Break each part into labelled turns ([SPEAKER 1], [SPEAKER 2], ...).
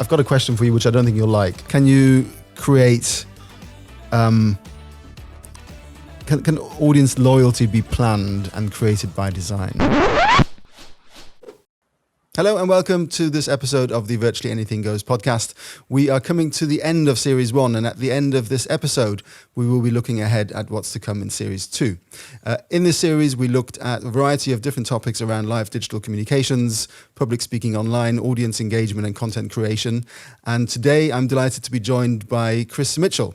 [SPEAKER 1] I've got a question for you, which I don't think you'll like. Can you create, can audience loyalty be planned and created by design? Hello and welcome to this episode of the Virtually Anything Goes podcast. We are coming to the end of Series 1, and at the end of this episode, we will be looking ahead at what's to come in Series 2. In this series, we looked at a variety of different topics around live digital communications, public speaking online, audience engagement and content creation. And today, I'm delighted to be joined by Chris Mitchell.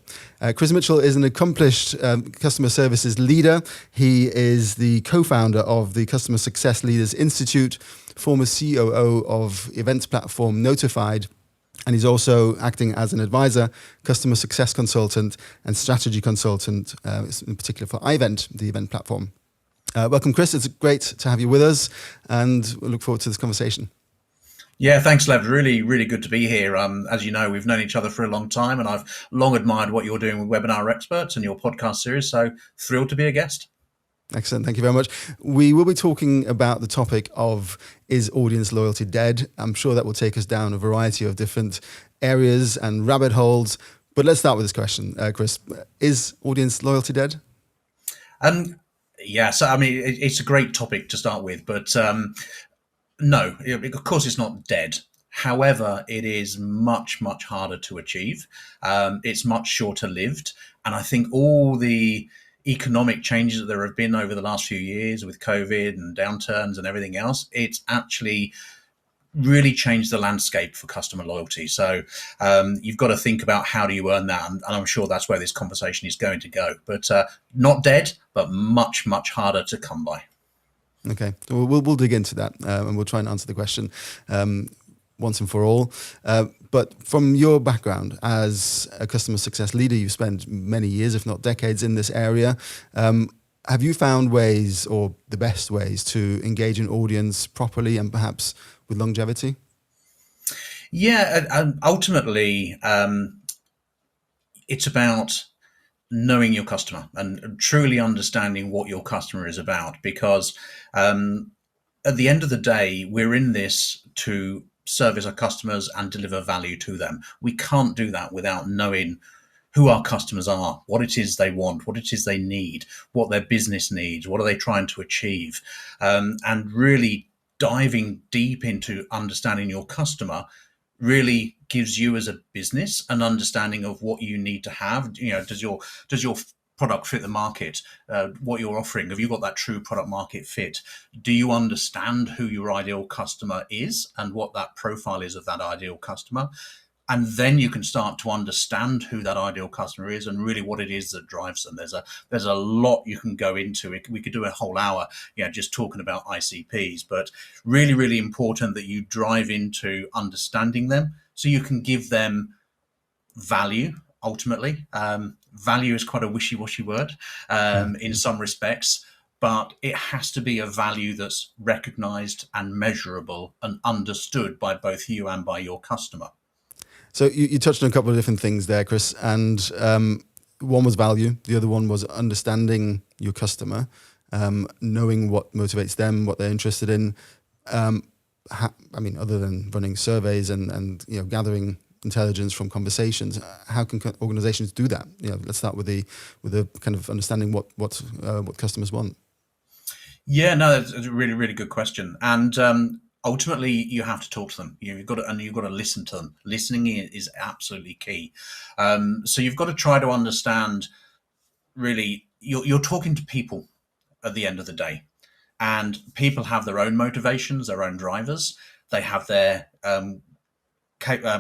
[SPEAKER 1] Chris Mitchell is an accomplished customer services leader. He is the co-founder of the Customer Success Leaders Institute, former COO of events platform Notified, and he's also acting as an advisor, customer success consultant, and strategy consultant, in particular for iVent, the event platform. Welcome, Chris. It's great to have you with us, and we look forward to this conversation.
[SPEAKER 2] Yeah, thanks, Lev. Really, really good to be here. As you know, we've known each other for a long time, and I've long admired what you're doing with Webinar Experts and your podcast series, so thrilled to be a guest.
[SPEAKER 1] Excellent. Thank you very much. We will be talking about the topic of, is audience loyalty dead? I'm sure that will take us down a variety of different areas and rabbit holes. But let's start with this question, Chris. Is audience loyalty dead?
[SPEAKER 2] Yeah, so I mean, it's a great topic to start with, but no, of course it's not dead. However, it is much, much harder to achieve. It's much shorter lived. And I think all the economic changes that there have been over the last few years with COVID and downturns and everything else, it's actually really changed the landscape for customer loyalty. So you've got to think about how do you earn that, and I'm sure that's where this conversation is going to go. But not dead, but much, much harder to come by.
[SPEAKER 1] Okay, we'll dig into that, and we'll try and answer the question once and for all. But from your background as a customer success leader, you've spent many years, if not decades, in this area. Have you found ways, or the best ways, to engage an audience properly and perhaps with longevity?
[SPEAKER 2] Yeah, ultimately, it's about knowing your customer and truly understanding what your customer is about. Because at the end of the day, we're in this to service our customers and deliver value to them. We can't do that without knowing who our customers are, what it is they want, what it is they need, what their business needs, what are they trying to achieve, and really diving deep into understanding your customer really gives you as a business an understanding of what you need to have. You know, does your product fit the market? What you're offering, have you got that true product market fit? Do you understand who your ideal customer is and what that profile is of that ideal customer? And then you can start to understand who that ideal customer is and really what it is that drives them. There's a lot you can go into. We could do a whole hour, just talking about ICPs, but really, really important that you drive into understanding them so you can give them value. Ultimately, value is quite a wishy-washy word in some respects, but it has to be a value that's recognized and measurable and understood by both you and by your customer.
[SPEAKER 1] So you touched on a couple of different things there, Chris, and one was value. The other one was understanding your customer, knowing what motivates them, what they're interested in. Other than running surveys and gathering intelligence from conversations, how can organizations do that? Let's start with the kind of understanding what customers want.
[SPEAKER 2] Yeah, no, that's a really, really good question. And ultimately, you have to talk to them. You've got to listen to them. Listening is absolutely key. So you've got to try to understand. Really, you're talking to people at the end of the day, and people have their own motivations, their own drivers. They have their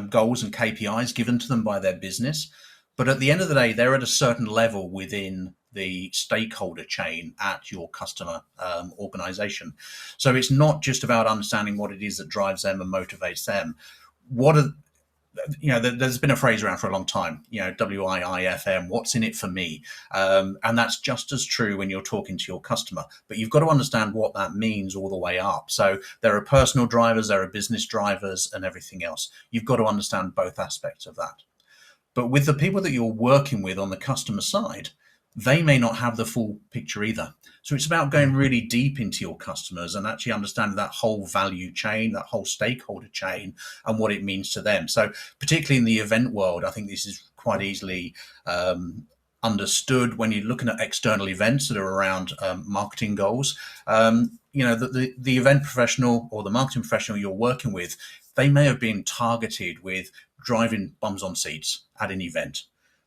[SPEAKER 2] goals and KPIs given to them by their business. But at the end of the day, they're at a certain level within the stakeholder chain at your customer organization. So it's not just about understanding what it is that drives them and motivates them. There's been a phrase around for a long time, WIIFM, what's in it for me? And that's just as true when you're talking to your customer, but you've got to understand what that means all the way up. So there are personal drivers, there are business drivers and everything else. You've got to understand both aspects of that. But with the people that you're working with on the customer side, they may not have the full picture either. So it's about going really deep into your customers and actually understanding that whole value chain, that whole stakeholder chain, and what it means to them. So particularly in the event world, I think this is quite easily understood when you're looking at external events that are around marketing goals. The event professional or the marketing professional you're working with, they may have been targeted with driving bums on seats at an event.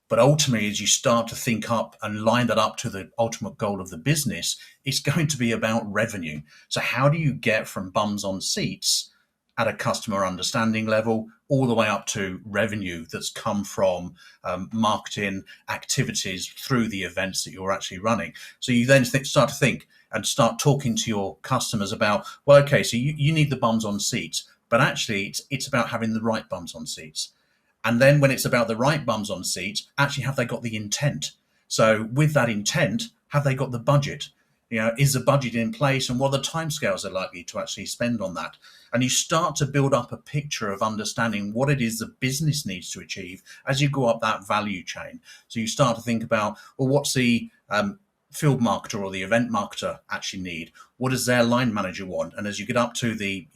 [SPEAKER 2] But ultimately, as you start to think up and line that up to the ultimate goal of the business, it's going to be about revenue. So how do you get from bums on seats at a customer understanding level all the way up to revenue that's come from marketing activities through the events that you're actually running? So you then start to think and start talking to your customers about, well, okay, so you need the bums on seats, but actually it's about having the right bums on seats. And then when it's about the right bums on seats, actually, have they got the intent? So with that intent, have they got the budget? Is the budget in place, and what are the timescales they're likely to actually spend on that? And you start to build up a picture of understanding what it is the business needs to achieve as you go up that value chain. So you start to think about, well, what's the field marketer or the event marketer actually need? What does their line manager want? And as you get up to the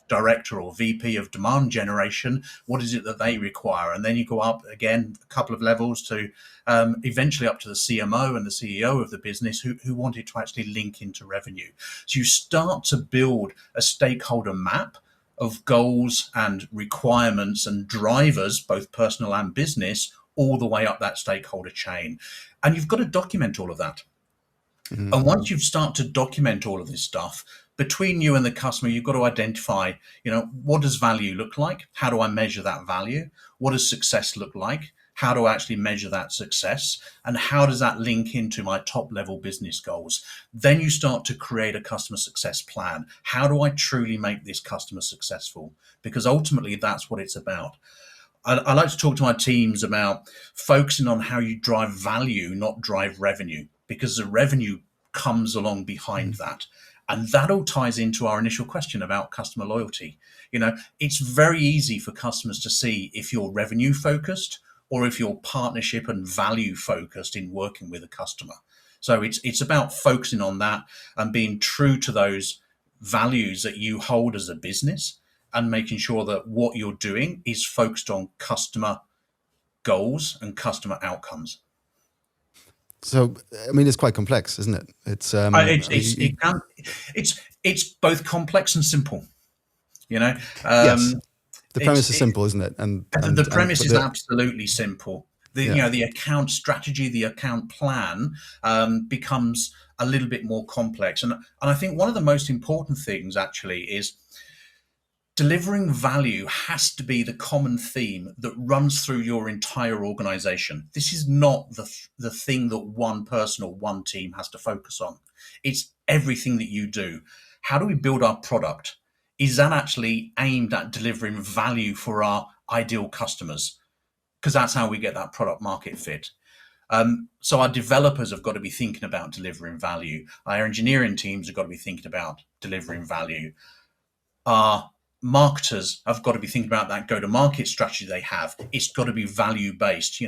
[SPEAKER 2] director or VP of demand generation, what is it that they require? And then you go up again a couple of levels to eventually up to the CMO and the CEO of the business who want it to actually link into revenue. So you start to build a stakeholder map of goals and requirements and drivers, both personal and business, all the way up that stakeholder chain. And you've got to document all of that. Mm-hmm. And once you've started to document all of this stuff, between you and the customer, you've got to identify, what does value look like? How do I measure that value? What does success look like? How do I actually measure that success? And how does that link into my top level business goals? Then you start to create a customer success plan. How do I truly make this customer successful? Because ultimately, that's what it's about. I like to talk to my teams about focusing on how you drive value, not drive revenue, because the revenue comes along behind that. And that all ties into our initial question about customer loyalty. It's very easy for customers to see if you're revenue focused or if you're partnership and value focused in working with a customer. So it's about focusing on that and being true to those values that you hold as a business, and making sure that what you're doing is focused on customer goals and customer outcomes.
[SPEAKER 1] So, it's quite complex, isn't it? It's
[SPEAKER 2] both complex and simple.
[SPEAKER 1] Yes. The premise is simple, isn't it? And
[SPEAKER 2] the premise is absolutely simple. The account strategy, the account plan becomes a little bit more complex. And I think one of the most important things actually is delivering value has to be the common theme that runs through your entire organization. This is not the thing that one person or one team has to focus on. It's everything that you do. How do we build our product? Is that actually aimed at delivering value for our ideal customers? Because that's how we get that product market fit. So our developers have got to be thinking about delivering value. Our engineering teams have got to be thinking about delivering value. Our marketers have got to be thinking about that go-to-market strategy they have. It's got to be value-based.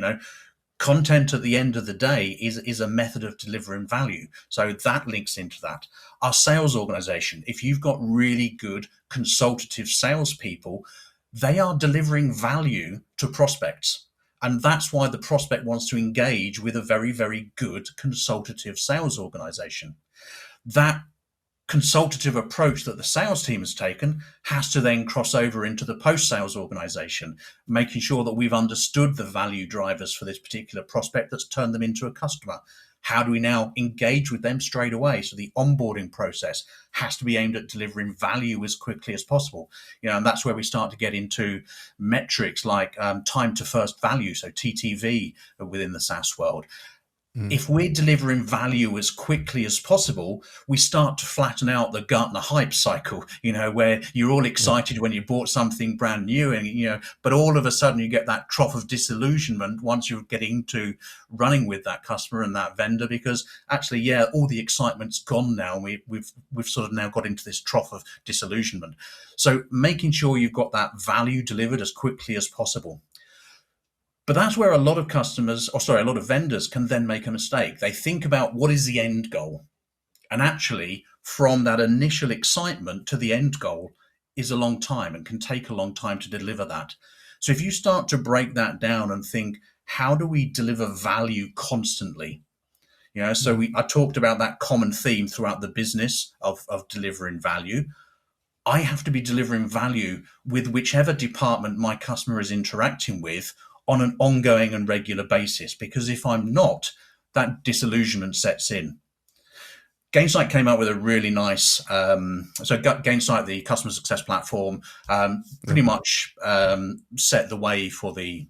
[SPEAKER 2] Content at the end of the day is a method of delivering value. So that links into that. Our sales organization, if you've got really good consultative salespeople, they are delivering value to prospects. And that's why the prospect wants to engage with a very, very good consultative sales organization. That consultative approach that the sales team has taken has to then cross over into the post-sales organization, making sure that we've understood the value drivers for this particular prospect that's turned them into a customer. How do we now engage with them straight away? So the onboarding process has to be aimed at delivering value as quickly as possible. And that's where we start to get into metrics like time to first value, so TTV within the SaaS world. If we're delivering value as quickly as possible, we start to flatten out the Gartner hype cycle, where you're all excited when you bought something brand new and, but all of a sudden you get that trough of disillusionment once you're getting to running with that customer and that vendor, because actually, all the excitement's gone now. And we've sort of now got into this trough of disillusionment. So making sure you've got that value delivered as quickly as possible. But that's where a lot of customers, or sorry, a lot of vendors can then make a mistake. They think about what is the end goal. And actually, from that initial excitement to the end goal is a long time and can take a long time to deliver that. So if you start to break that down and think, how do we deliver value constantly? So I talked about that common theme throughout the business of delivering value. I have to be delivering value with whichever department my customer is interacting with on an ongoing and regular basis, because if I'm not, that disillusionment sets in. Gainsight came out with a really nice, Gainsight, the customer success platform, pretty much set the way for the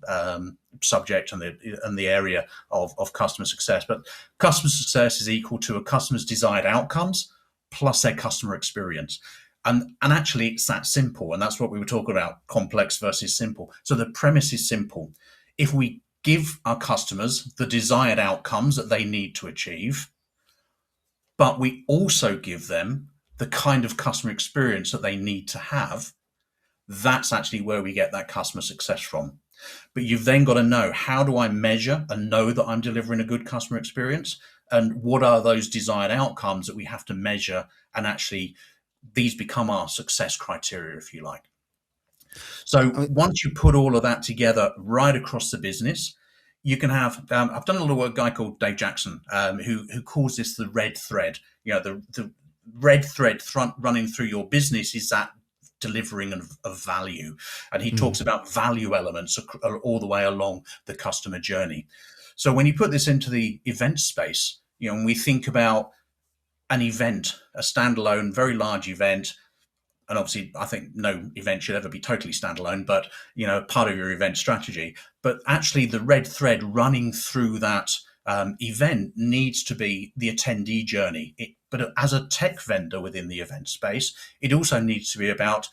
[SPEAKER 2] subject and the area of customer success. But customer success is equal to a customer's desired outcomes plus their customer experience. And actually, it's that simple. And that's what we were talking about, complex versus simple. So the premise is simple. If we give our customers the desired outcomes that they need to achieve, but we also give them the kind of customer experience that they need to have, that's actually where we get that customer success from. But you've then got to know, how do I measure and know that I'm delivering a good customer experience? And what are those desired outcomes that we have to measure? And actually, these become our success criteria, if you like. So once you put all of that together right across the business, you can have, I've done a lot of work with a guy called Dave Jackson, who calls this the red thread. The red thread running through your business is that delivering of value. And he talks about value elements all the way along the customer journey. So when you put this into the event space, and we think about an event, a standalone, very large event, and obviously I think no event should ever be totally standalone, but part of your event strategy. But actually the red thread running through that event needs to be the attendee journey. But as a tech vendor within the event space, it also needs to be about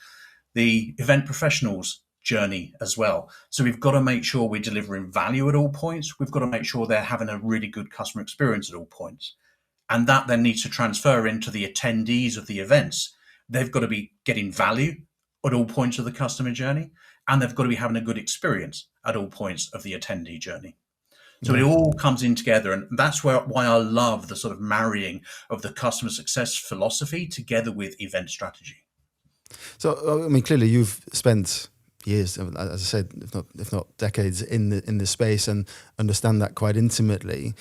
[SPEAKER 2] the event professionals journey as well. So we've got to make sure we're delivering value at all points. We've got to make sure they're having a really good customer experience at all points. And that then needs to transfer into the attendees of the events. They've got to be getting value at all points of the customer journey, and they've got to be having a good experience at all points of the attendee journey. So it all comes in together, and that's why I love the sort of marrying of the customer success philosophy together with event strategy.
[SPEAKER 1] So, I mean, clearly you've spent years, as I said, if not decades in this space, and understand that quite intimately.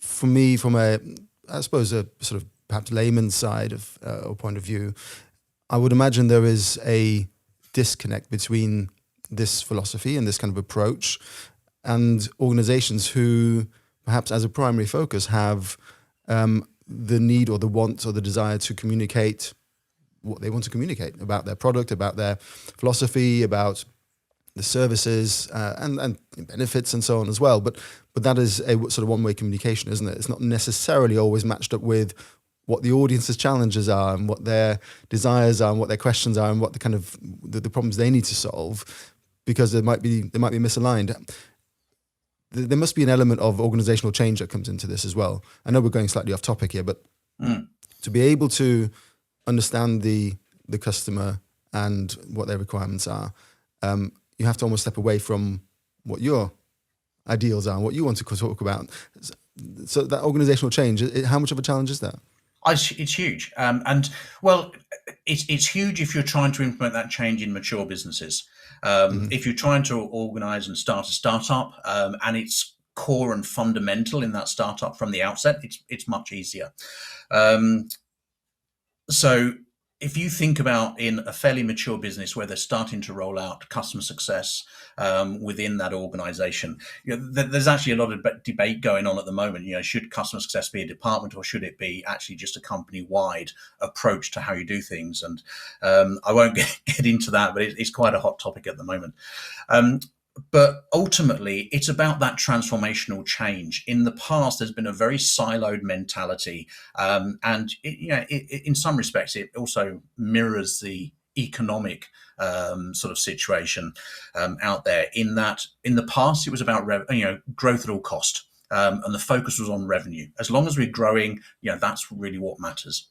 [SPEAKER 1] For me, from I suppose a sort of perhaps layman's side of or point of view, I would imagine there is a disconnect between this philosophy and this kind of approach and organizations who perhaps as a primary focus have the need or the want or the desire to communicate what they want to communicate about their product, about their philosophy, about the services and benefits and so on as well. But that is a sort of one-way communication, isn't it? It's not necessarily always matched up with what the audience's challenges are and what their desires are and what their questions are and what the kind of the problems they need to solve, because they might be misaligned. There must be an element of organizational change that comes into this as well. I know we're going slightly off topic here, but to be able to understand the customer and what their requirements are, you have to almost step away from what your ideals are and what you want to talk about. So that organizational change, how much of a challenge is that?
[SPEAKER 2] It's huge. It's huge if you're trying to implement that change in mature businesses. If you're trying to organize and start a startup, and it's core and fundamental in that startup from the outset, it's much easier. So if you think about in a fairly mature business where they're starting to roll out customer success within that organization, there's actually a lot of debate going on at the moment. Should customer success be a department, or should it be actually just a company-wide approach to how you do things? And I won't get into that, but it's quite a hot topic at the moment. But ultimately, it's about that transformational change. In the past, there's been a very siloed mentality, and in some respects, it also mirrors the economic sort of situation out there. In that, in the past, it was about growth at all cost, and the focus was on revenue. As long as we're growing, that's really what matters.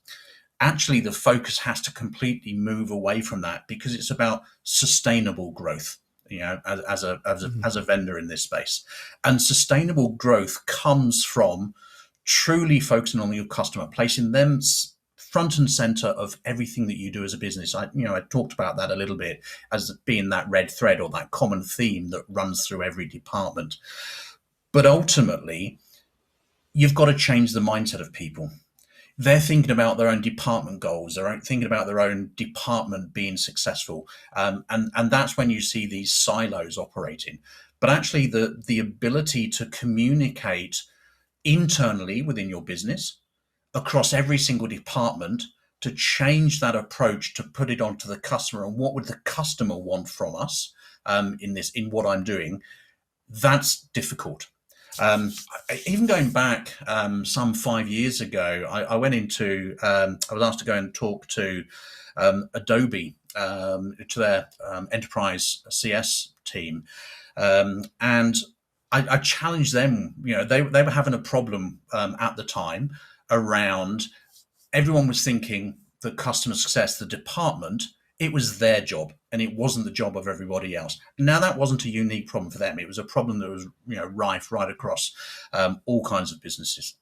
[SPEAKER 2] Actually, the focus has to completely move away from that, because it's about sustainable growth. as a vendor in this space. And sustainable growth comes from truly focusing on your customer, placing them front and center of everything that you do as a business. I talked about that a little bit as being that red thread or that common theme that runs through every department. But ultimately, you've got to change the mindset of people. They're thinking about their own department goals. They're thinking about their own department being successful. And that's when you see these silos operating. But actually, the ability to communicate internally within your business across every single department, to change that approach, to put it onto the customer, and what would the customer want from us in what I'm doing, that's difficult. Even going back some 5 years ago, I went into, I was asked to go and talk to Adobe, to their enterprise CS team. And I challenged them. They were having a problem at the time around, everyone was thinking that customer success, the department, it was their job and it wasn't the job of everybody else. Now, that wasn't a unique problem for them. It was a problem that was rife right across all kinds of businesses.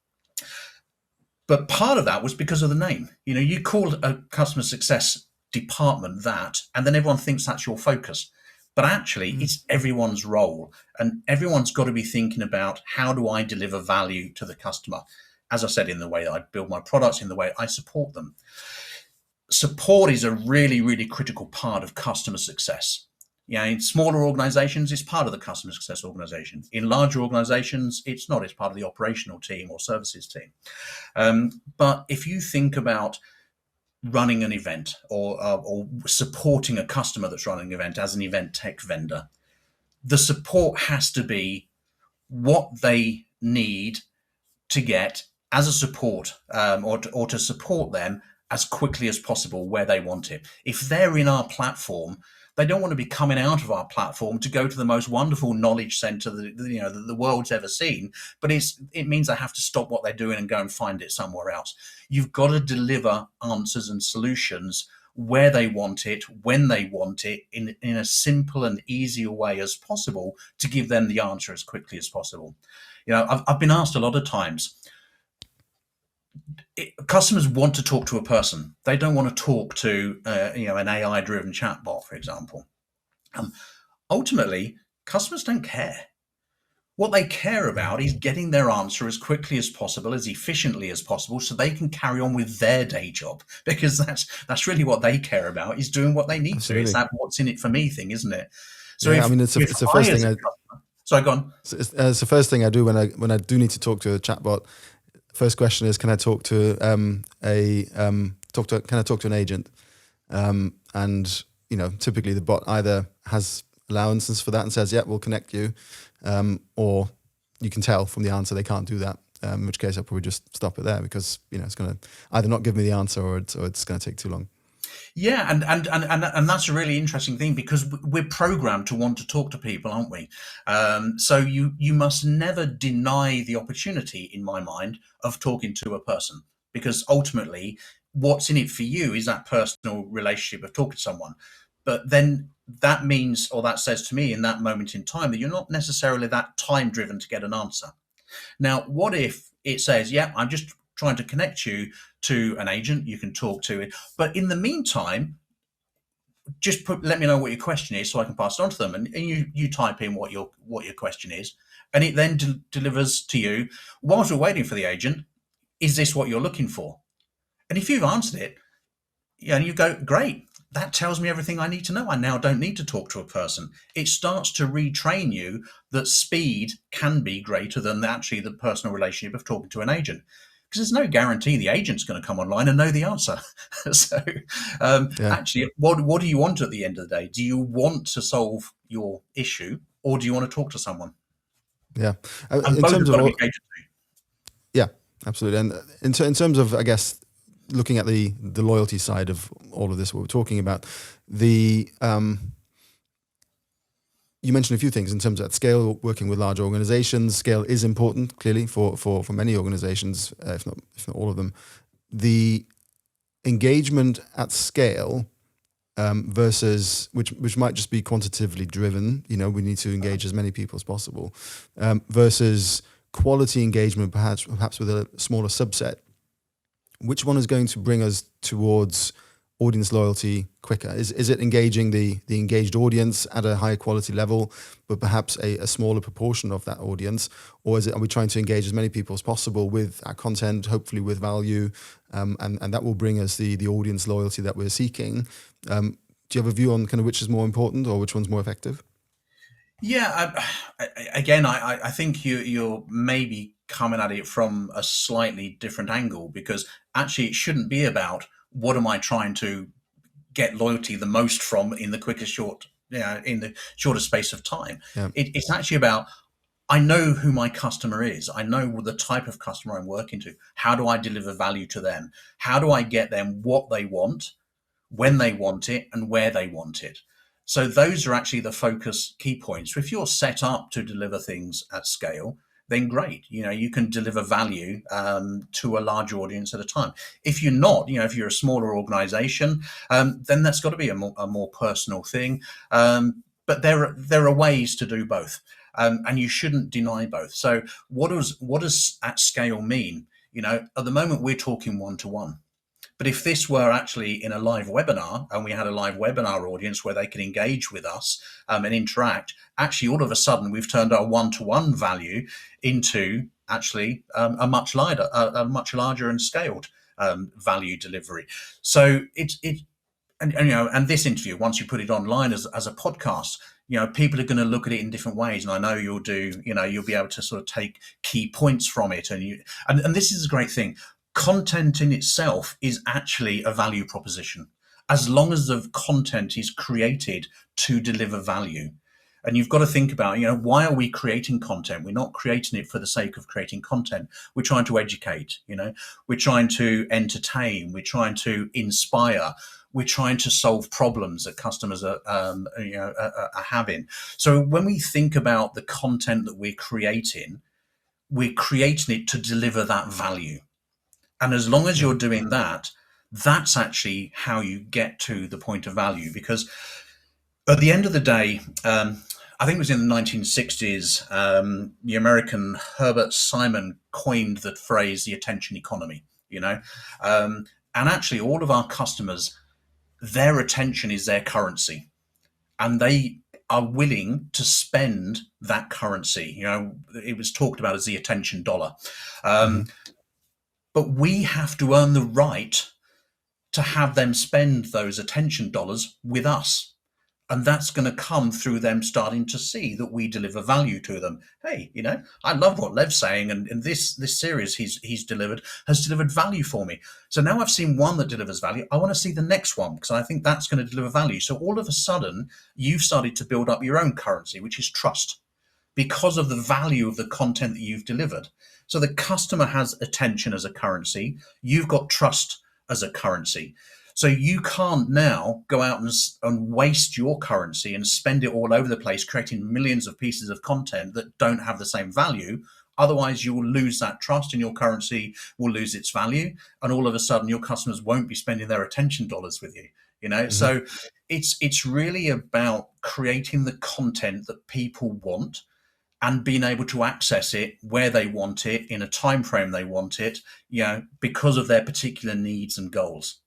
[SPEAKER 2] But part of that was because of the name. You call a customer success department that, and then everyone thinks that's your focus. But actually, it's everyone's role, and everyone's got to be thinking about, how do I deliver value to the customer? As I said, in the way that I build my products, in the way I support them. Support is a really, really critical part of customer success. In smaller organizations, it's part of the customer success organization. In larger organizations, it's not. It's part of the operational team or services team. But if you think about running an event or supporting a customer that's running an event as an event tech vendor, the support has to be what they need to get as a support, or to support them as quickly as possible where they want it. If they're in our platform, they don't want to be coming out of our platform to go to the most wonderful knowledge center that the world's ever seen. But it means they have to stop what they're doing and go and find it somewhere else. You've got to deliver answers and solutions where they want it, when they want it, in a simple and easier way as possible, to give them the answer as quickly as possible. I've been asked a lot of times, customers want to talk to a person. They don't want to talk to an AI-driven chatbot, for example. Ultimately, customers don't care. What they care about is getting their answer as quickly as possible, as efficiently as possible, so they can carry on with their day job. Because that's really what they care about, is doing what they need to. It's that "what's in it for me" thing, isn't it? So
[SPEAKER 1] it's the first thing.
[SPEAKER 2] Sorry, go on.
[SPEAKER 1] It's the first thing I do when I do need to talk to a chatbot. First question is, can I talk to can I talk to an agent? And typically the bot either has allowances for that and says, yeah, we'll connect you, or you can tell from the answer they can't do that. In which case I'll probably just stop it there, because it's going to either not give me the answer or it's going to take too long.
[SPEAKER 2] Yeah, and that's a really interesting thing, because we're programmed to want to talk to people, aren't we? So you must never deny the opportunity, in my mind, of talking to a person, because ultimately what's in it for you is that personal relationship of talking to someone. But then that means, or that says to me in that moment in time, that you're not necessarily that time driven to get an answer. Now, what if it says, yeah, I'm just trying to connect you to an agent you can talk to it, but in the meantime, just let me know what your question is so I can pass it on to them, and you type in what your question is, and it then delivers to you, whilst we're waiting for the agent, is this what you're looking for? And if you've answered it, and you go, great, that tells me everything I need to know. I now don't need to talk to a person. It starts to retrain you that speed can be greater than actually the personal relationship of talking to an agent. Because there's no guarantee the agent's going to come online and know the answer. So actually, what do you want at the end of the day? Do you want to solve your issue, or do you want to talk to someone?
[SPEAKER 1] Yeah.
[SPEAKER 2] In terms of
[SPEAKER 1] yeah, absolutely. And in terms of, I guess, looking at the loyalty side of all of this, what we're talking about, you mentioned a few things in terms of scale, working with large organizations. Scale is important, clearly, for many organizations, if not all of them. The engagement at scale versus which might just be quantitatively driven. We need to engage as many people as possible, versus quality engagement, perhaps with a smaller subset. Which one is going to bring us towards audience loyalty quicker? Is it engaging the engaged audience at a higher quality level, but perhaps a smaller proportion of that audience? Or are we trying to engage as many people as possible with our content, hopefully with value, and that will bring us the audience loyalty that we're seeking? Do you have a view on kind of which is more important or which one's more effective?
[SPEAKER 2] Yeah, I think you're maybe coming at it from a slightly different angle, because actually it shouldn't be about what am I trying to get loyalty the most from in the in the shortest space of time.
[SPEAKER 1] Yeah.
[SPEAKER 2] It's actually about, I know who my customer is. I know the type of customer I'm working to. How do I deliver value to them? How do I get them what they want, when they want it, and where they want it? So those are actually the focus key points. So if you're set up to deliver things at scale, then great. You can deliver value to a large audience at a time. If you're not, if you're a smaller organization, then that's got to be a more personal thing. But there are ways to do both, and you shouldn't deny both. So what does at scale mean? At the moment we're talking one-to-one. But if this were actually in a live webinar, and we had a live webinar audience where they could engage with us and interact, actually all of a sudden we've turned our one-to-one value into actually a much larger and scaled value delivery. So and this interview, once you put it online as a podcast, people are going to look at it in different ways, and I know you'll be able to sort of take key points from it, and this is a great thing. Content in itself is actually a value proposition, as long as the content is created to deliver value. And you've got to think about, why are we creating content? We're not creating it for the sake of creating content. We're trying to educate, we're trying to entertain, we're trying to inspire, we're trying to solve problems that customers are having. So when we think about the content that we're creating it to deliver that value. And as long as you're doing that, that's actually how you get to the point of value. Because at the end of the day, I think it was in the 1960s, the American Herbert Simon coined the phrase, the attention economy, and actually all of our customers, their attention is their currency, and they are willing to spend that currency. It was talked about as the attention dollar. But we have to earn the right to have them spend those attention dollars with us. And that's going to come through them starting to see that we deliver value to them. Hey, I love what Lev's saying, and this series he's delivered has delivered value for me. So now I've seen one that delivers value. I want to see the next one, because I think that's going to deliver value. So all of a sudden, you've started to build up your own currency, which is trust, because of the value of the content that you've delivered. So the customer has attention as a currency. You've got trust as a currency. So you can't now go out and waste your currency and spend it all over the place, creating millions of pieces of content that don't have the same value. Otherwise, you will lose that trust, and your currency will lose its value. And all of a sudden, your customers won't be spending their attention dollars with you. So it's really about creating the content that people want, and being able to access it where they want it, in a time frame they want it, because of their particular needs and goals.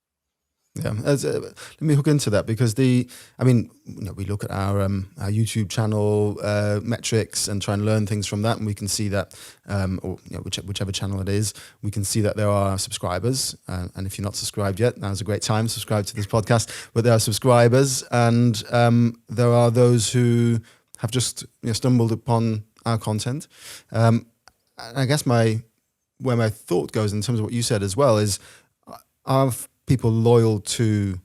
[SPEAKER 1] Yeah, let me hook into that, because we look at our YouTube channel metrics and try and learn things from that, and we can see that, whichever channel it is, we can see that there are subscribers, and if you're not subscribed yet, now's a great time to subscribe to this podcast. But there are subscribers, and there are those who have just stumbled upon our content. I guess where my thought goes in terms of what you said as well is, are people loyal to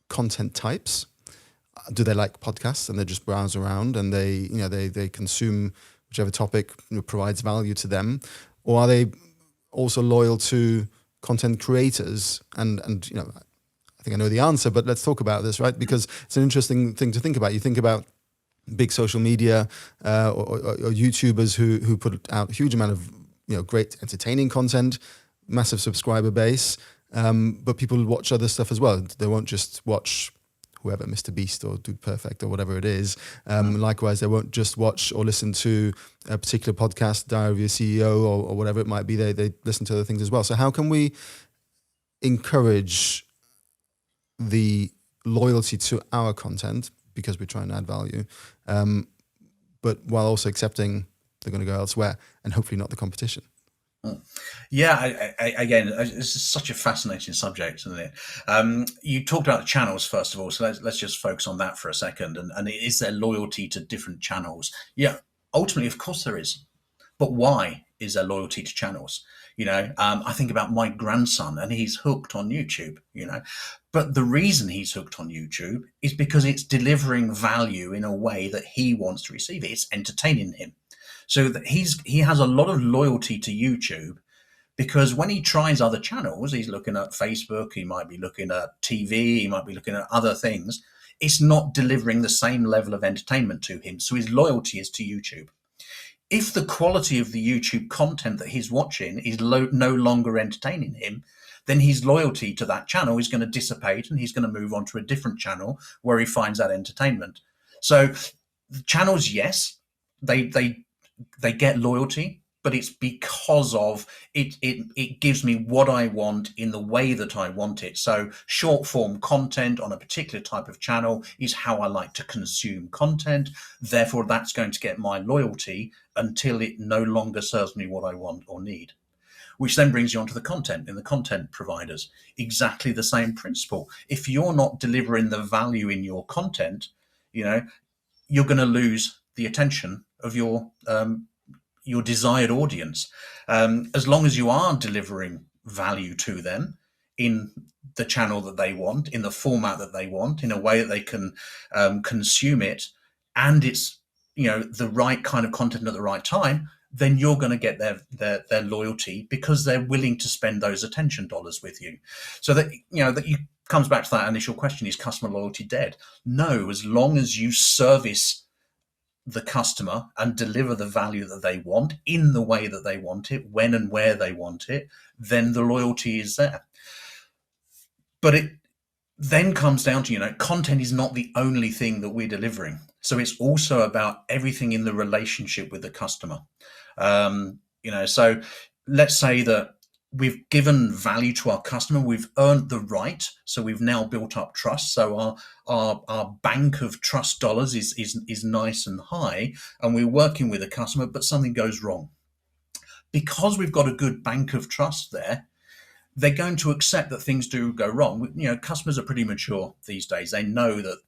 [SPEAKER 1] content types? Do they like podcasts and they just browse around and they consume whichever topic provides value to them, or are they also loyal to content creators? And I think I know the answer, but let's talk about this, right? Because it's an interesting thing to think about. You think about big social media or YouTubers who put out a huge amount of great entertaining content, massive subscriber base, but people watch other stuff as well. They won't just watch whoever, Mr. Beast or Dude Perfect or whatever it is. Likewise, they won't just watch or listen to a particular podcast, Diary of Your CEO or whatever it might be. They listen to other things as well. So how can we encourage the loyalty to our content because we're trying to add value, but while also accepting they're going to go elsewhere and hopefully not the competition?
[SPEAKER 2] Yeah, again, this is such a fascinating subject, isn't it? You talked about the channels first of all, so let's just focus on that for a second. And is there loyalty to different channels? Yeah, ultimately, of course there is. But why is there loyalty to channels? I think about my grandson, and he's hooked on YouTube. But the reason he's hooked on YouTube is because it's delivering value in a way that he wants to receive it. It's entertaining him. So that he has a lot of loyalty to YouTube, because when he tries other channels, he's looking at Facebook, he might be looking at TV, he might be looking at other things. It's not delivering the same level of entertainment to him. So his loyalty is to YouTube. If the quality of the YouTube content that he's watching is no longer entertaining him, then his loyalty to that channel is going to dissipate and he's going to move on to a different channel where he finds that entertainment. So the channels, yes, they get loyalty, but it's because of it gives me what I want in the way that I want it. So short form content on a particular type of channel is how I like to consume content. Therefore, that's going to get my loyalty until it no longer serves me what I want or need. Which then brings you onto the content and the content providers. Exactly the same principle. If you're not delivering the value in your content, you're going to lose the attention of your desired audience. As long as you are delivering value to them in the channel that they want, in the format that they want, in a way that they can consume it, and it's the right kind of content at the right time, then you're going to get their loyalty because they're willing to spend those attention dollars with you. So that comes back to that initial question: is customer loyalty dead? No, as long as you service the customer and deliver the value that they want in the way that they want it, when and where they want it, then the loyalty is there. But it then comes down to, content is not the only thing that we're delivering. So it's also about everything in the relationship with the customer. So let's say that we've given value to our customer, we've earned the right, so we've now built up trust. So our bank of trust dollars is nice and high, and we're working with a customer, but something goes wrong. Because we've got a good bank of trust there, they're going to accept that things do go wrong. Customers are pretty mature these days. They know that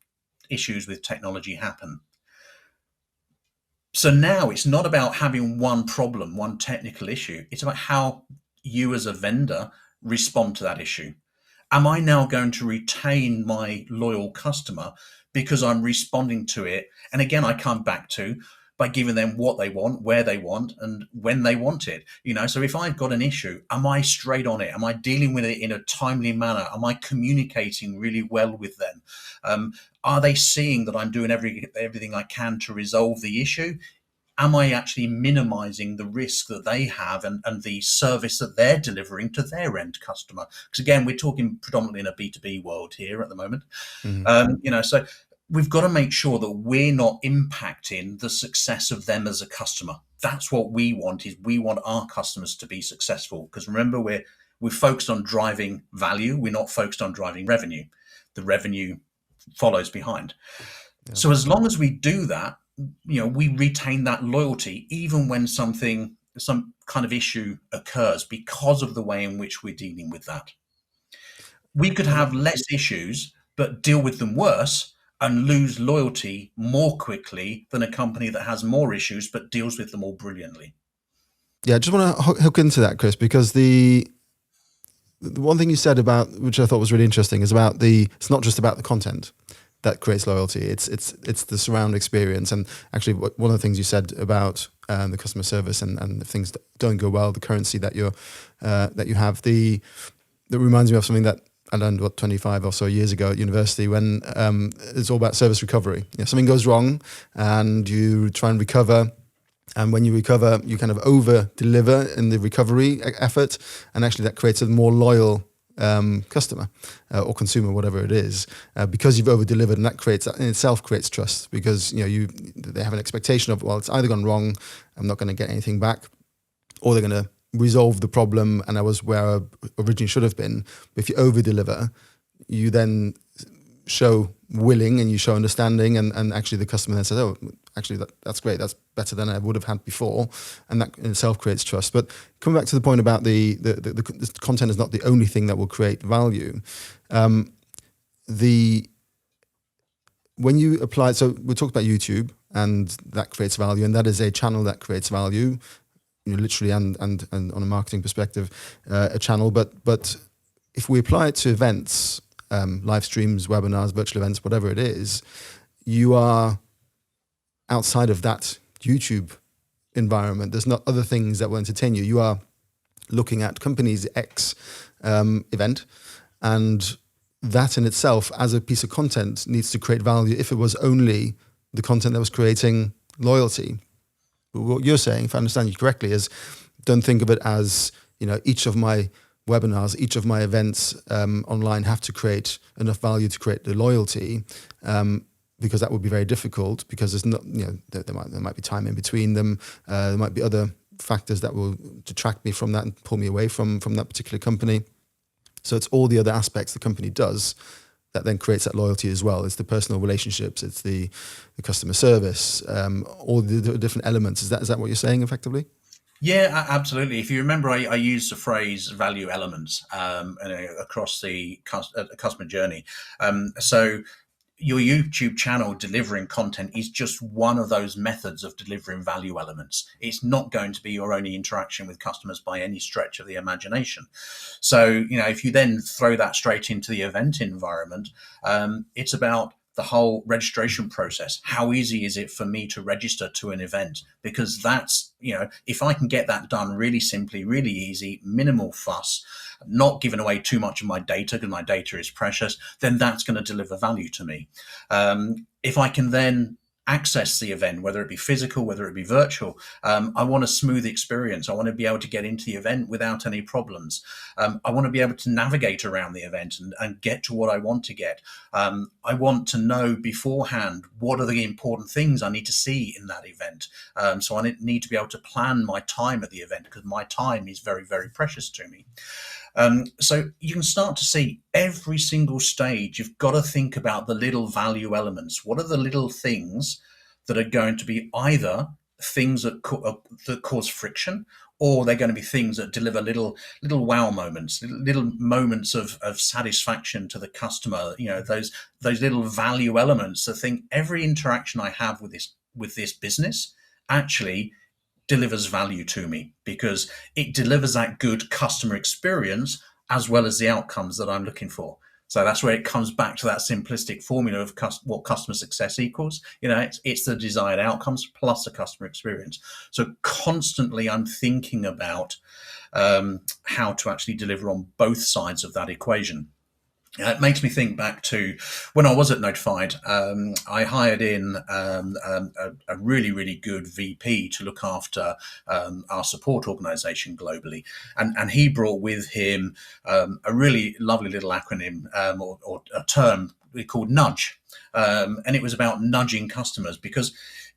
[SPEAKER 2] issues with technology happen. So now it's not about having one problem, one technical issue. It's about how you as a vendor respond to that issue. Am I now going to retain my loyal customer because I'm responding to it? And again, I come back to by giving them what they want, where they want, and when they want it. So if I've got an issue, am I straight on it? Am I dealing with it in a timely manner? Am I communicating really well with them? Are they seeing that I'm doing everything I can to resolve the issue? Am I actually minimizing the risk that they have and the service that they're delivering to their end customer? Because again, we're talking predominantly in a B2B world here at the moment. Mm-hmm. So we've got to make sure that we're not impacting the success of them as a customer. That's what we want, is we want our customers to be successful. Because remember, we're focused on driving value. We're not focused on driving revenue. The revenue follows behind. Yeah. So as long as we do that, we retain that loyalty, even when some kind of issue occurs, because of the way in which we're dealing with that. We could have less issues, but deal with them worse and lose loyalty more quickly than a company that has more issues, but deals with them all brilliantly.
[SPEAKER 1] Yeah, I just want to hook into that, Chris, because the one thing you said about, which I thought was really interesting, is about it's not just about the content that creates loyalty. It's the surround experience. And actually, one of the things you said about the customer service and if things don't go well, the currency that you have, that reminds me of something that I learned 25 or so years ago at university, when it's all about service recovery. Something goes wrong and you try and recover. And when you recover, you kind of over deliver in the recovery effort. And actually that creates a more loyal customer or consumer, whatever it is, because you've over delivered, and that in itself creates trust, because they have an expectation of, well, it's either gone wrong, I'm not going to get anything back, or they're going to resolve the problem and I was where I originally should have been. But if you over deliver, you then show willing and you show understanding, and actually the customer then says, oh, actually that's great, that's better than I would have had before, and that in itself creates trust. But coming back to the point about the content is not the only thing that will create value. When you apply, so we talked about YouTube, and that creates value, and that is a channel that creates value, literally and on a marketing perspective, a channel. But if we apply it to events, live streams, webinars, virtual events, whatever it is, you are outside of that YouTube environment. There's not other things that will entertain you. You are looking at company's X event, and that in itself, as a piece of content, needs to create value. If it was only the content that was creating loyalty, what you're saying, if I understand you correctly, is don't think of it as, each of my webinars, each of my events online have to create enough value to create the loyalty, because that would be very difficult, because there's not, there might be time in between them. There might be other factors that will detract me from that and pull me away from that particular company. So it's all the other aspects the company does that then creates that loyalty as well. It's the personal relationships, it's the customer service, all the different elements. Is that what you're saying effectively?
[SPEAKER 2] Yeah, absolutely. If you remember, I used the phrase value elements across the customer journey. So your YouTube channel delivering content is just one of those methods of delivering value elements. It's not going to be your only interaction with customers by any stretch of the imagination. So, if you then throw that straight into the event environment, it's about the whole registration process. How easy is it for me to register to an event? Because that's, if I can get that done really simply, really easy, minimal fuss, not giving away too much of my data, because my data is precious, then that's going to deliver value to me. If I can then access the event, whether it be physical, whether it be virtual, I want a smooth experience. I want to be able to get into the event without any problems. I want to be able to navigate around the event and get to what I want to get. I want to know beforehand what are the important things I need to see in that event. So I need to be able to plan my time at the event, because my time is very, very precious to me. So you can start to see every single stage. You've got to think about the little value elements. What are the little things that are going to be either things that cause friction, or they're going to be things that deliver little wow moments, little moments of satisfaction to the customer. Those little value elements. I think every interaction I have with this business actually delivers value to me, because it delivers that good customer experience as well as the outcomes that I'm looking for. So that's where it comes back to that simplistic formula of what customer success equals. It's the desired outcomes plus the customer experience. So constantly I'm thinking about how to actually deliver on both sides of that equation. It makes me think back to when I was at Notified. I hired in a really, really good VP to look after our support organization globally. And he brought with him a really lovely little acronym or a term we called nudge. And it was about nudging customers, because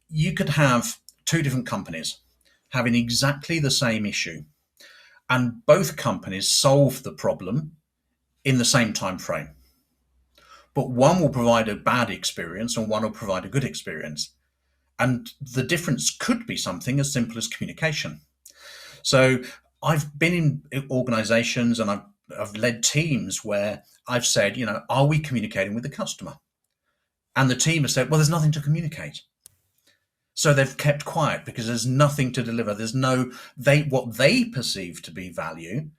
[SPEAKER 2] you could have two different companies having exactly the same issue, and both companies solve the problem in the same time frame. But one will provide a bad experience and one will provide a good experience. And the difference could be something as simple as communication. So I've been in organizations and I've led teams where I've said, are we communicating with the customer? And the team has said, well, there's nothing to communicate. So they've kept quiet because there's nothing to deliver. There's what they perceive to be value.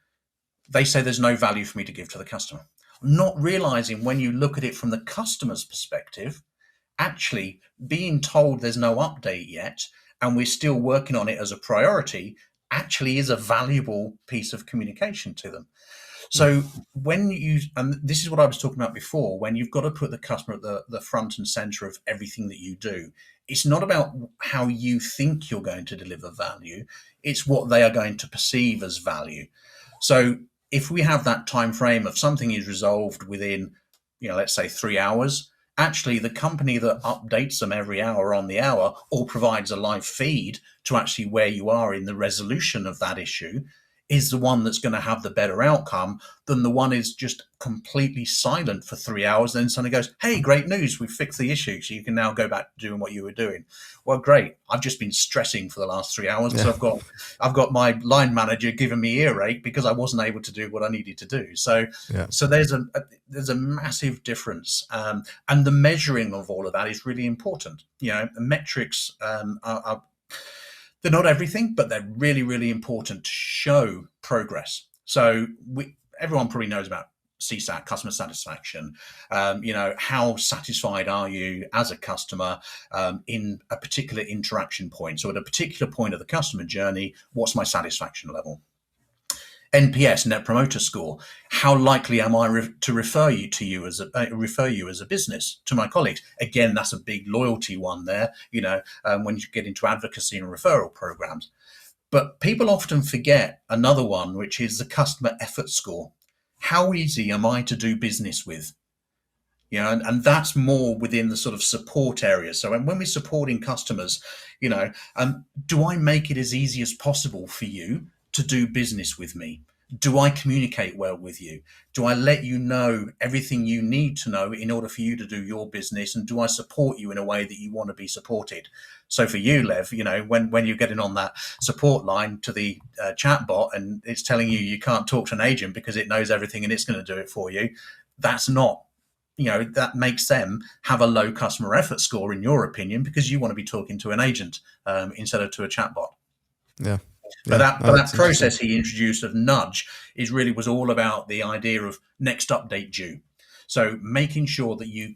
[SPEAKER 2] They say there's no value for me to give to the customer. Not realizing, when you look at it from the customer's perspective, actually being told there's no update yet and we're still working on it as a priority actually is a valuable piece of communication to them. So and this is what I was talking about before, when you've got to put the customer at the front and center of everything that you do, it's not about how you think you're going to deliver value. It's what they are going to perceive as value. So if we have that time frame of something is resolved within, let's say 3 hours, actually the company that updates them every hour on the hour or provides a live feed to actually where you are in the resolution of that issue is the one that's going to have the better outcome than the one is just completely silent for 3 hours. Then suddenly goes, hey, great news, we've fixed the issue. So you can now go back to doing what you were doing. Well, great. I've just been stressing for the last 3 hours because I've got my line manager giving me earache because I wasn't able to do what I needed to do. So there's a massive difference. And the measuring of all of that is really important. The metrics are they're not everything, but they're really, really important to show progress. So everyone probably knows about CSAT, customer satisfaction. How satisfied are you as a customer in a particular interaction point? So at a particular point of the customer journey, what's my satisfaction level? NPS, Net Promoter Score. How likely am I to refer you as a business to my colleagues? Again, that's a big loyalty one there. When you get into advocacy and referral programs, but people often forget another one, which is the customer effort score. How easy am I to do business with? And that's more within the sort of support area. So when we're supporting customers, do I make it as easy as possible for you to do business with me? Do I communicate well with you? Do I let you know everything you need to know in order for you to do your business? And do I support you in a way that you want to be supported? So for you, Lev, when you're getting on that support line to the chat bot and it's telling you can't talk to an agent because it knows everything and it's going to do it for you, that's not, that makes them have a low customer effort score, in your opinion, because you want to be talking to an agent instead of to a chat bot.
[SPEAKER 1] Yeah.
[SPEAKER 2] But that process he introduced of nudge was all about the idea of next update due. So making sure that you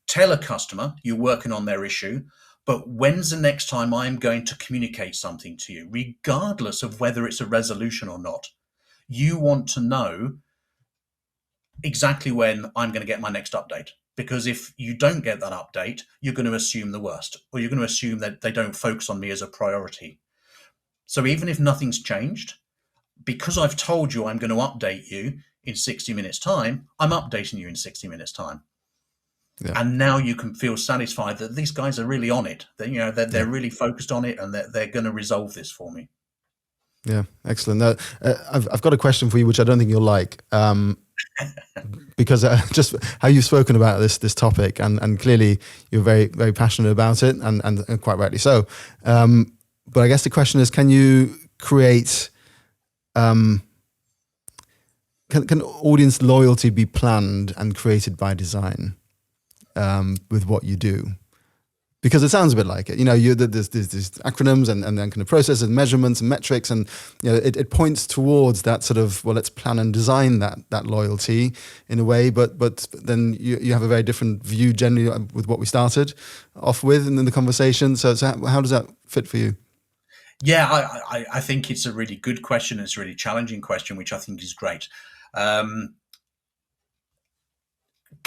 [SPEAKER 2] tell a customer you're working on their issue, but when's the next time I'm going to communicate something to you, regardless of whether it's a resolution or not. You want to know exactly when I'm going to get my next update. Because if you don't get that update, you're going to assume the worst, or you're going to assume that they don't focus on me as a priority. So even if nothing's changed, because I've told you I'm going to update you in 60 minutes time, I'm updating you in 60 minutes time. Yeah. And now you can feel satisfied that these guys are really on it. They're really focused on it, and they're going to resolve this for me.
[SPEAKER 1] Yeah, excellent. I've got a question for you, which I don't think you'll like, because just how you've spoken about this topic, and clearly you're very, very passionate about it, and quite rightly so. But I guess the question is, can you create, can audience loyalty be planned and created by design with what you do? Because it sounds a bit like it. There's these acronyms and then kind of processes and measurements and metrics, and it points towards that sort of, well, let's plan and design that loyalty in a way, but then you have a very different view generally with what we started off with in the conversation. So how does that fit for you?
[SPEAKER 2] Yeah, I think it's a really good question. It's a really challenging question, which I think is great. Can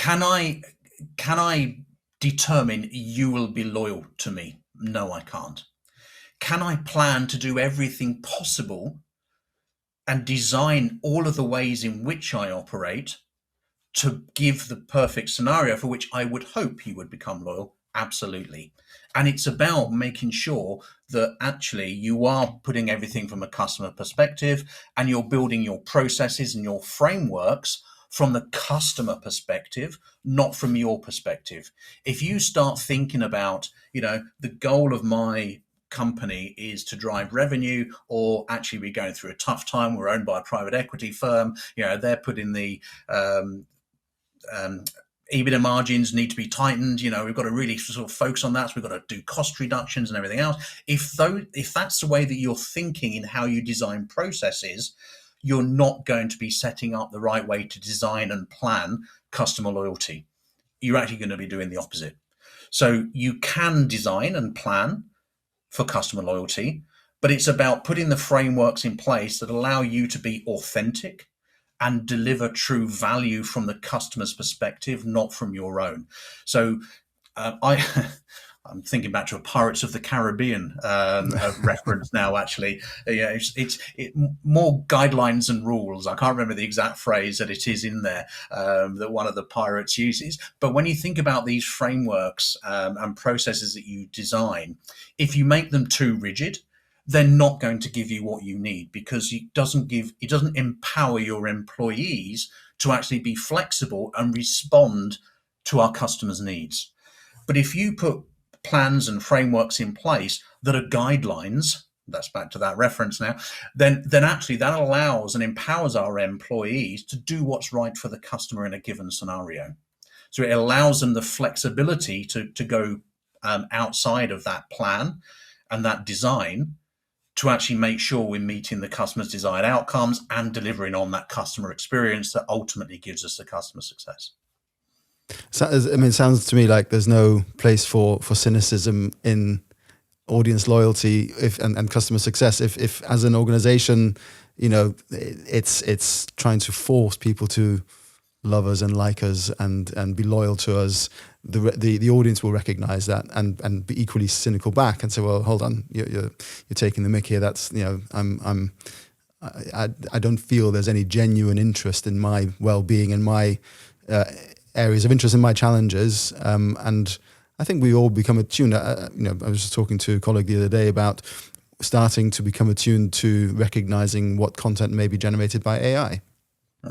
[SPEAKER 2] I determine you will be loyal to me? No, I can't. Can I plan to do everything possible and design all of the ways in which I operate to give the perfect scenario for which I would hope you would become loyal? Absolutely. And it's about making sure that actually you are putting everything from a customer perspective, and you're building your processes and your frameworks from the customer perspective, not from your perspective. If you start thinking about, the goal of my company is to drive revenue, or actually we're going through a tough time, we're owned by a private equity firm, they're putting the EBITDA margins need to be tightened. We've got to really sort of focus on that. So we've got to do cost reductions and everything else. If that's the way that you're thinking in how you design processes, you're not going to be setting up the right way to design and plan customer loyalty. You're actually going to be doing the opposite. So you can design and plan for customer loyalty, but it's about putting the frameworks in place that allow you to be authentic and deliver true value from the customer's perspective, not from your own. So I I'm thinking back to a Pirates of the Caribbean reference now. Actually, yeah, more guidelines and rules. I can't remember the exact phrase that it is in there that one of the pirates uses. But when you think about these frameworks and processes that you design, if you make them too rigid, they're not going to give you what you need, because it doesn't empower your employees to actually be flexible and respond to our customers' needs. But if you put plans and frameworks in place that are guidelines, that's back to that reference now, then actually that allows and empowers our employees to do what's right for the customer in a given scenario. So it allows them the flexibility to go outside of that plan and that design to actually make sure we're meeting the customer's desired outcomes and delivering on that customer experience that ultimately gives us the customer success.
[SPEAKER 1] So, I mean, it sounds to me like there's no place for cynicism in audience loyalty and customer success. If as an organization, it's trying to force people to love us and like us and be loyal to us, the audience will recognize that and be equally cynical back and say, well, hold on, you're taking the mick here. That's, I don't feel there's any genuine interest in my well-being and my areas of interest in my challenges. And I think we all become attuned. I was just talking to a colleague the other day about starting to become attuned to recognizing what content may be generated by AI,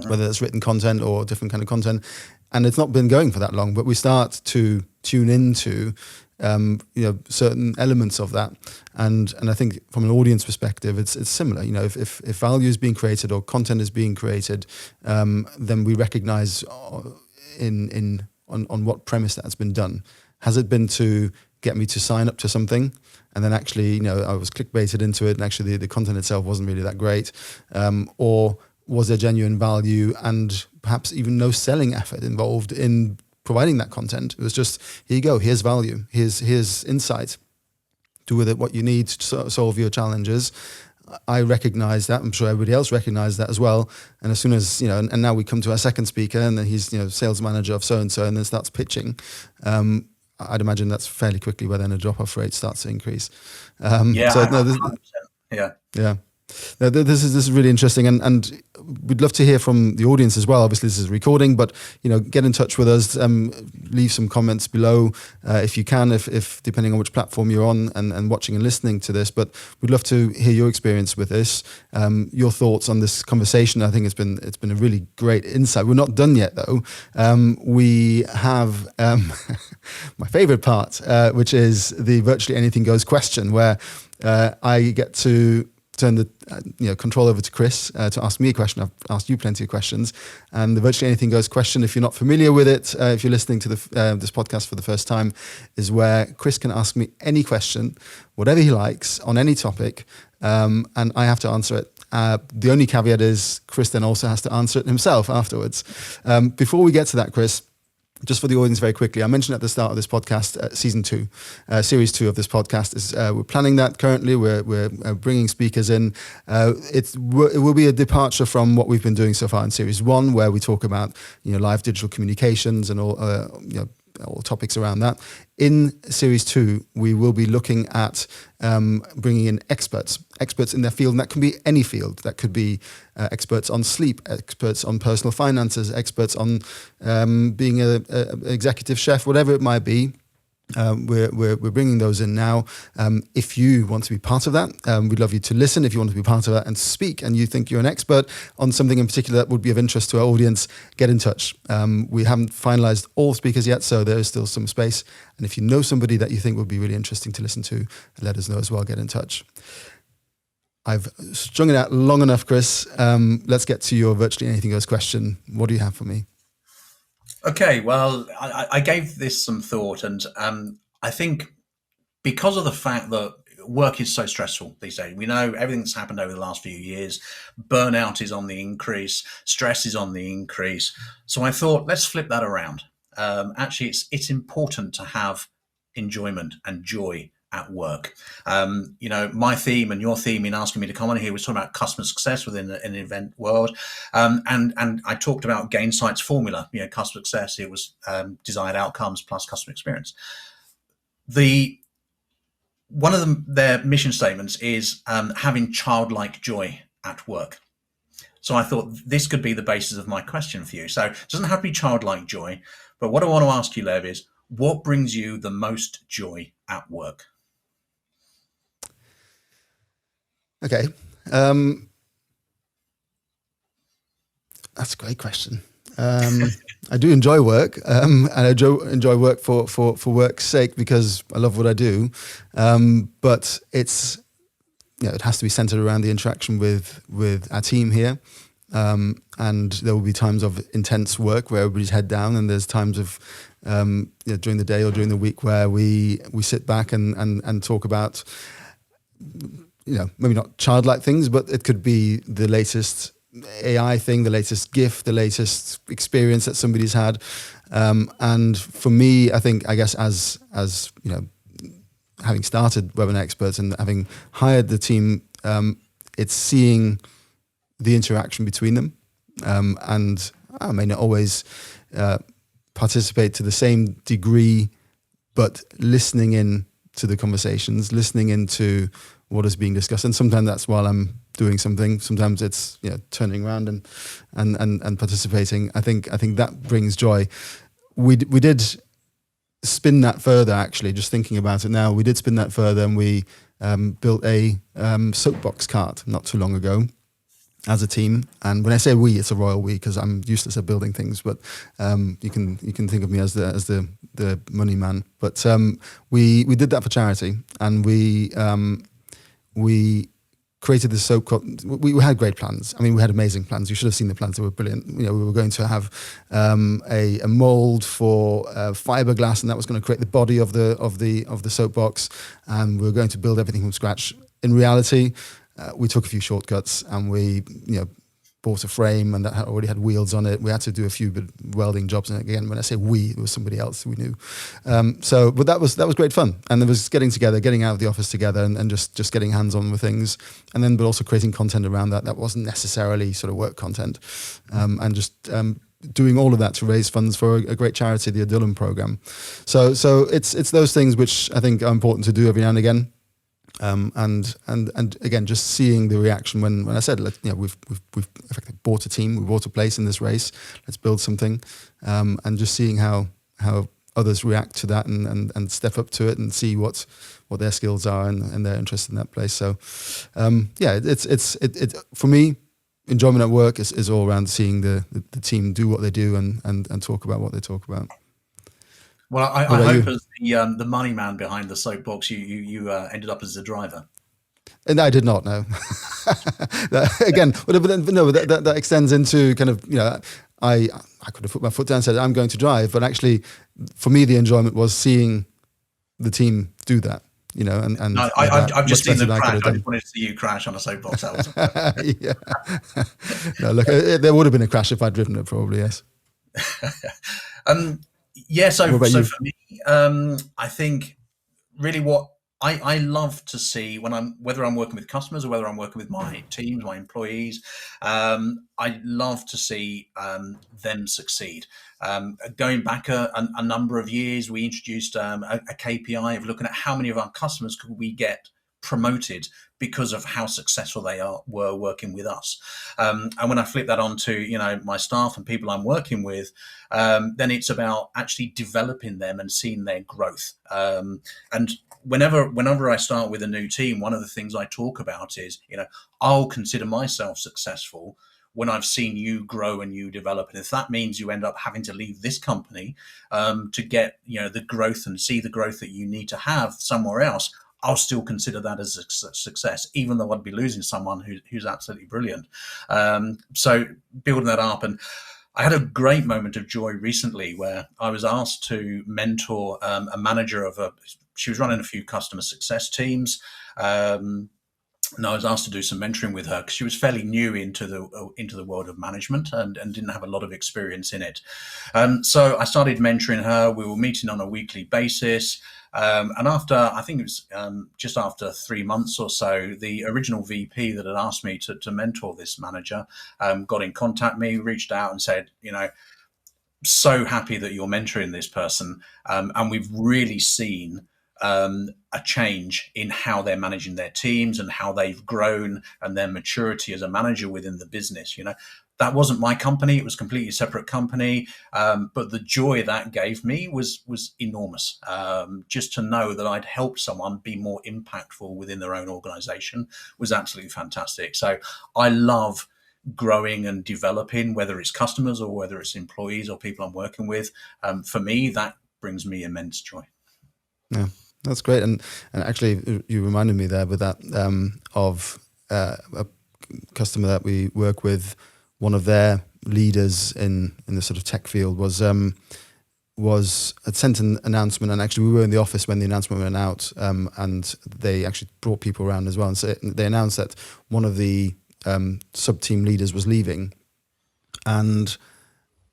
[SPEAKER 1] whether it's written content or different kind of content. And it's not been going for that long, but we start to tune into certain elements of that. And I think from an audience perspective, it's similar. If value is being created or content is being created, then we recognize on what premise that's been done. Has it been to get me to sign up to something, and then actually, I was clickbaited into it, and actually the content itself wasn't really that great, or was there genuine value and perhaps even no selling effort involved in providing that content? It was just, here you go, here's value, here's insight, do with it what you need to solve your challenges. I recognize that. I'm sure everybody else recognized that as well. And as soon as, and now we come to our second speaker, and then he's, sales manager of so-and-so, and then starts pitching. I'd imagine that's fairly quickly where then a drop-off rate starts to increase. Yeah. No, this is really interesting, and we'd love to hear from the audience as well. Obviously, this is a recording, but get in touch with us. Leave some comments below if you can, if depending on which platform you're on and watching and listening to this. But we'd love to hear your experience with this, your thoughts on this conversation. I think it's been a really great insight. We're not done yet, though. We have my favorite part, which is the virtually anything goes question, where I get to turn the control over to Chris to ask me a question. I've asked you plenty of questions, and the virtually anything goes question, if you're not familiar with it, if you're listening to this podcast for the first time, is where Chris can ask me any question, whatever he likes, on any topic, and I have to answer it. The only caveat is Chris then also has to answer it himself afterwards. Before we get to that, Chris, just for the audience very quickly, I mentioned at the start of this podcast, season 2, series 2 of this podcast is we're planning that currently. We're bringing speakers in. It will be a departure from what we've been doing so far in series 1, where we talk about live digital communications and all topics around that. In series 2, we will be looking at bringing in experts in their field, and that can be any field. That could be experts on sleep, experts on personal finances, experts on being an executive chef, whatever it might be. We're bringing those in now. If you want to be part of that, we'd love you to listen. If you want to be part of that and speak, and you think you're an expert on something in particular that would be of interest to our audience, get in touch. We haven't finalized all speakers yet, so there is still some space. And if you know somebody that you think would be really interesting to listen to, let us know as well. Get in touch. I've strung it out long enough, Chris. Let's get to your virtually anything goes question. What do you have for me?
[SPEAKER 2] Okay, well, I gave this some thought, and I think because of the fact that work is so stressful these days, we know everything that's happened over the last few years, burnout is on the increase, stress is on the increase. So I thought, let's flip that around. Actually, it's important to have enjoyment and joy at work. My theme and your theme in asking me to come on here was talking about customer success within an event world. And I talked about Gainsight's formula, customer success. It was desired outcomes plus customer experience. The one of their mission statements is having childlike joy at work. So I thought this could be the basis of my question for you. So it doesn't have to be childlike joy, but what I want to ask you, Lev, is what brings you the most joy at work?
[SPEAKER 1] Okay. That's a great question. I do enjoy work, and I enjoy work for work's sake because I love what I do. But it has to be centered around the interaction with our team here. And there will be times of intense work where everybody's head down, and there's times of during the day or during the week where we sit back and talk about maybe not childlike things, but it could be the latest AI thing, the latest GIF, the latest experience that somebody's had. And for me, I guess as having started Webinar Experts and having hired the team, it's seeing the interaction between them. And I may not always participate to the same degree, but listening in to the conversations, listening into what is being discussed. And sometimes that's while I'm doing something. Sometimes it's turning around and participating. I think that brings joy. We did spin that further, actually, just thinking about it now. We did spin that further, and we built a soapbox cart not too long ago as a team. And when I say we, it's a royal we, because I'm useless at building things, but you can think of me as the money man. But we did that for charity, and we created this soap. We had great plans. I mean, we had amazing plans. You should have seen the plans; they were brilliant. We were going to have a mold for fiberglass, and that was going to create the body of the soapbox. And we were going to build everything from scratch. In reality, we took a few shortcuts, and we bought a frame, and that already had wheels on it. We had to do a few welding jobs, and again, when I say we, it was somebody else we knew. But that was great fun, and there was getting together, getting out of the office together, and just getting hands on with things, and then but also creating content around that wasn't necessarily sort of work content, and just doing all of that to raise funds for a great charity, the Adullam program. So it's those things which I think are important to do every now and again. And again, just seeing the reaction when I said, we've effectively bought a team, we bought a place in this race, let's build something, and just seeing how others react to that and step up to it and see what their skills are and their interest in that place. So, it's for me, enjoyment at work is all around seeing the team do what they do and talk about what they talk about.
[SPEAKER 2] Well, I hope as the money man behind the soapbox, you ended up as the driver.
[SPEAKER 1] And I did not know. Again, that extends into kind of I could have put my foot down and said I'm going to drive, but actually, for me, the enjoyment was seeing the team do that. And
[SPEAKER 2] no, I've just seen the crash. I just wanted to see you crash on a soapbox.
[SPEAKER 1] Yeah. No, look, there would have been a crash if I'd driven it, probably. Yes.
[SPEAKER 2] Yeah, so for me, I think really what I love to see whether I'm working with customers or whether I'm working with my teams, my employees, I love to see them succeed. Going back a number of years, we introduced a KPI of looking at how many of our customers could we get promoted because of how successful they were working with us. And when I flip that onto my staff and people I'm working with, then it's about actually developing them and seeing their growth. And whenever I start with a new team, one of the things I talk about is, I'll consider myself successful when I've seen you grow and you develop. And if that means you end up having to leave this company to get the growth and see the growth that you need to have somewhere else, I'll still consider that as a success, even though I'd be losing someone who's absolutely brilliant. So building that up. And I had a great moment of joy recently where I was asked to mentor a manager she was running a few customer success teams. And I was asked to do some mentoring with her because she was fairly new into the world of management and didn't have a lot of experience in it. So I started mentoring her. We were meeting on a weekly basis. And after, I think it was just after 3 months or so, the original VP that had asked me to mentor this manager got in contact with me, reached out and said, so happy that you're mentoring this person. And we've really seen a change in how they're managing their teams and how they've grown and their maturity as a manager within the business. That wasn't my company; it was a completely separate company. But the joy that gave me was enormous. Just to know that I'd helped someone be more impactful within their own organization was absolutely fantastic. So I love growing and developing, whether it's customers or whether it's employees or people I'm working with. For me, that brings me immense joy.
[SPEAKER 1] Yeah, that's great. And actually, you reminded me there with that of a customer that we work with. One of their leaders in the sort of tech field had sent an announcement, and actually we were in the office when the announcement went out, and they actually brought people around as well. And so they announced that one of the sub-team leaders was leaving, and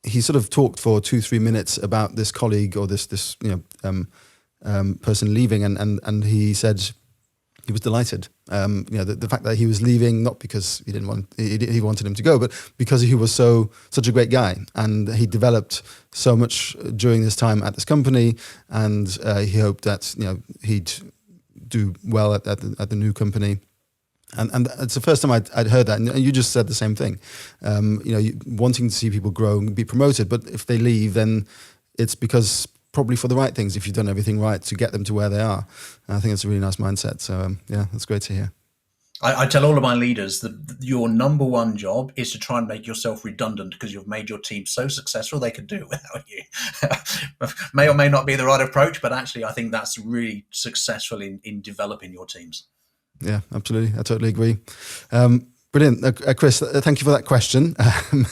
[SPEAKER 1] he sort of talked for 2-3 minutes about this colleague or this person leaving, and he said he was delighted. The fact that he was leaving, not because he wanted him to go, but because he was such a great guy, and he developed so much during this time at this company, and he hoped that he'd do well at the new company. And it's the first time I'd heard that, and you just said the same thing. Wanting to see people grow and be promoted, but if they leave, then it's because probably for the right things, if you've done everything right to get them to where they are. And I think it's a really nice mindset. So that's great to hear.
[SPEAKER 2] I tell all of my leaders that your number one job is to try and make yourself redundant, because you've made your team so successful they could do it without you. May or may not be the right approach, but actually I think that's really successful in developing your teams.
[SPEAKER 1] Yeah, absolutely. I totally agree. Brilliant. Chris, thank you for that question. I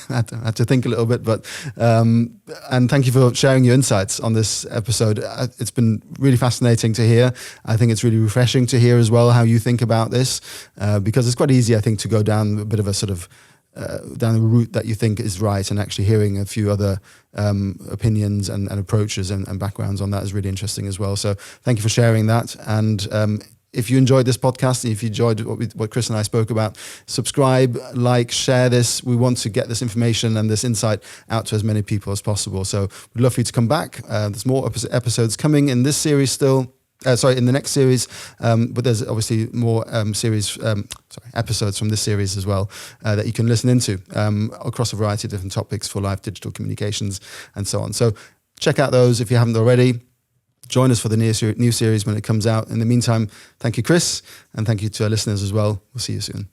[SPEAKER 1] had to think a little bit, and thank you for sharing your insights on this episode. It's been really fascinating to hear. I think it's really refreshing to hear as well how you think about this, because it's quite easy, I think, to go down a bit of a sort of down a route that you think is right, and actually hearing a few other opinions and approaches and backgrounds on that is really interesting as well. So thank you for sharing that. And if you enjoyed this podcast, if you enjoyed what Chris and I spoke about, subscribe, like, share this. We want to get this information and this insight out to as many people as possible. So we'd love for you to come back. There's more episodes coming in this series still. In the next series, but there's obviously more episodes from this series as well that you can listen into across a variety of different topics for live digital communications and so on. So check out those if you haven't already. Join us for the new series when it comes out. In the meantime, thank you, Chris, and thank you to our listeners as well. We'll see you soon.